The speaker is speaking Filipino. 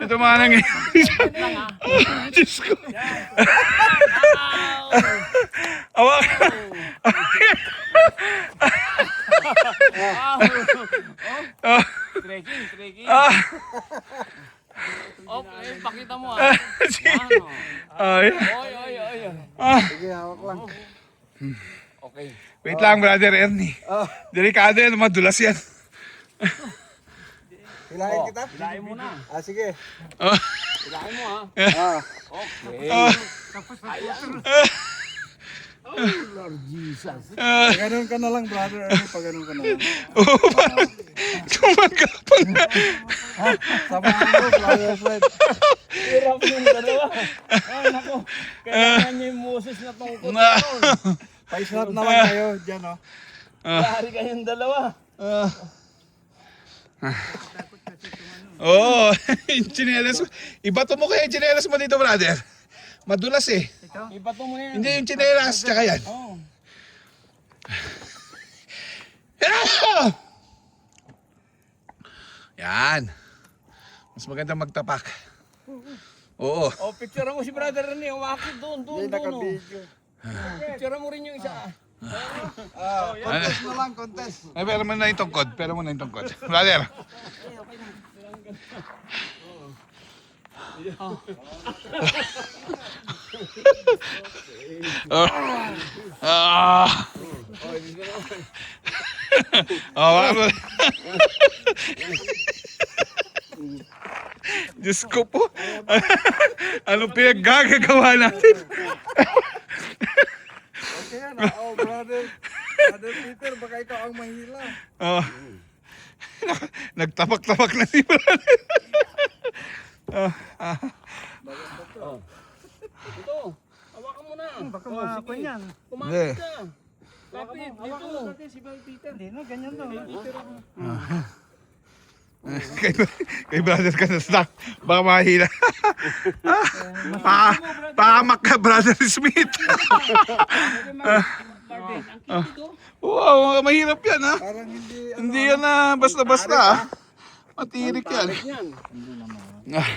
Ito mga nangyayari. Diyos ko. Awak. Trekking. Ah. Okay, pakita mo Sige. Ano? Ay. Oy. Ah. Sige, hawak lang. Okay. Wait lang, brother Ernie. Oh, Delikado yan, madulas yan. hilahin kita? Hilahin mo na. Sige. Oh. Hilahin mo ha. Ah. Okay. Ah. Oh, Lord Jesus. Ganun ka na lang, brother. Pag ganun ka na lang. Kumagapang na. Samahan mo, brother Fred. Hirap yung dalawa. Ay, nako. Kailangan niya yung Moses na tungkol. Pa-snap na lang kayo dyan, oh. Yari kayong dalawa. Oo, yung tsinelas mo. Ibato mo kaya yung tsinelas mo dito, brother. Madulas eh. Ibato mo yan. Hindi yung tsinelas, tsaka yan. Oh. Yan. Mas maganda magtapak. Oo. Oh, picture mo si brother Rene. Umakit doon. Hindi naka-video. Picture mo rin yung isa. Contest na lang, contest. Ay, pero mo na yung tungkod. Brother. Wala. Diyos ko po. Anong pinaggagawa natin? Okay yan, oh, brother. Brother Peter, baka ikaw ang mahila. Oh. Nagtapak-tapak na si brother. Ito. Hawakan mo na. Baka mahapon yan. Kumakit ka. Kapit. Dito. Si Peter. Hindi na, ganyan daw. Kay brother ka na stuck. Baka mahila. Pahamak ka, brother Smith. Wow, mahirap yan ha. Parang hindi, Hindi yan na basta-basta ha. Matirik yan. Yan. Ah.